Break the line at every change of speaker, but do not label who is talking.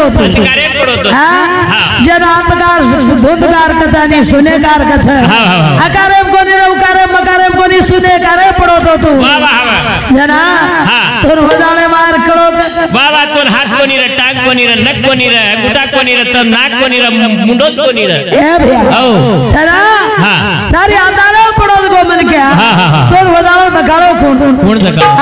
पड़ो तो
अधिकारे पड़ो तो
हां जनातकार धुंधकार कथानी सुनेकार कथा अकारे कोनी उकारे मकारे कोनी सुनेकारे पड़ो तो तू
वाह वाह
जना तोर होजाने मार कड़ो
वाह वाह तोर हाथ कोनी रे टांग कोनी रे नक कोनी रे गुटा कोनी रे त नाक कोनी रे मुंडोज कोनी रे
ए भैया
ओ
जना
हां
सारी आतारे पड़ो को मन के तोर होजानो तकाड़ो कौन
कौन तका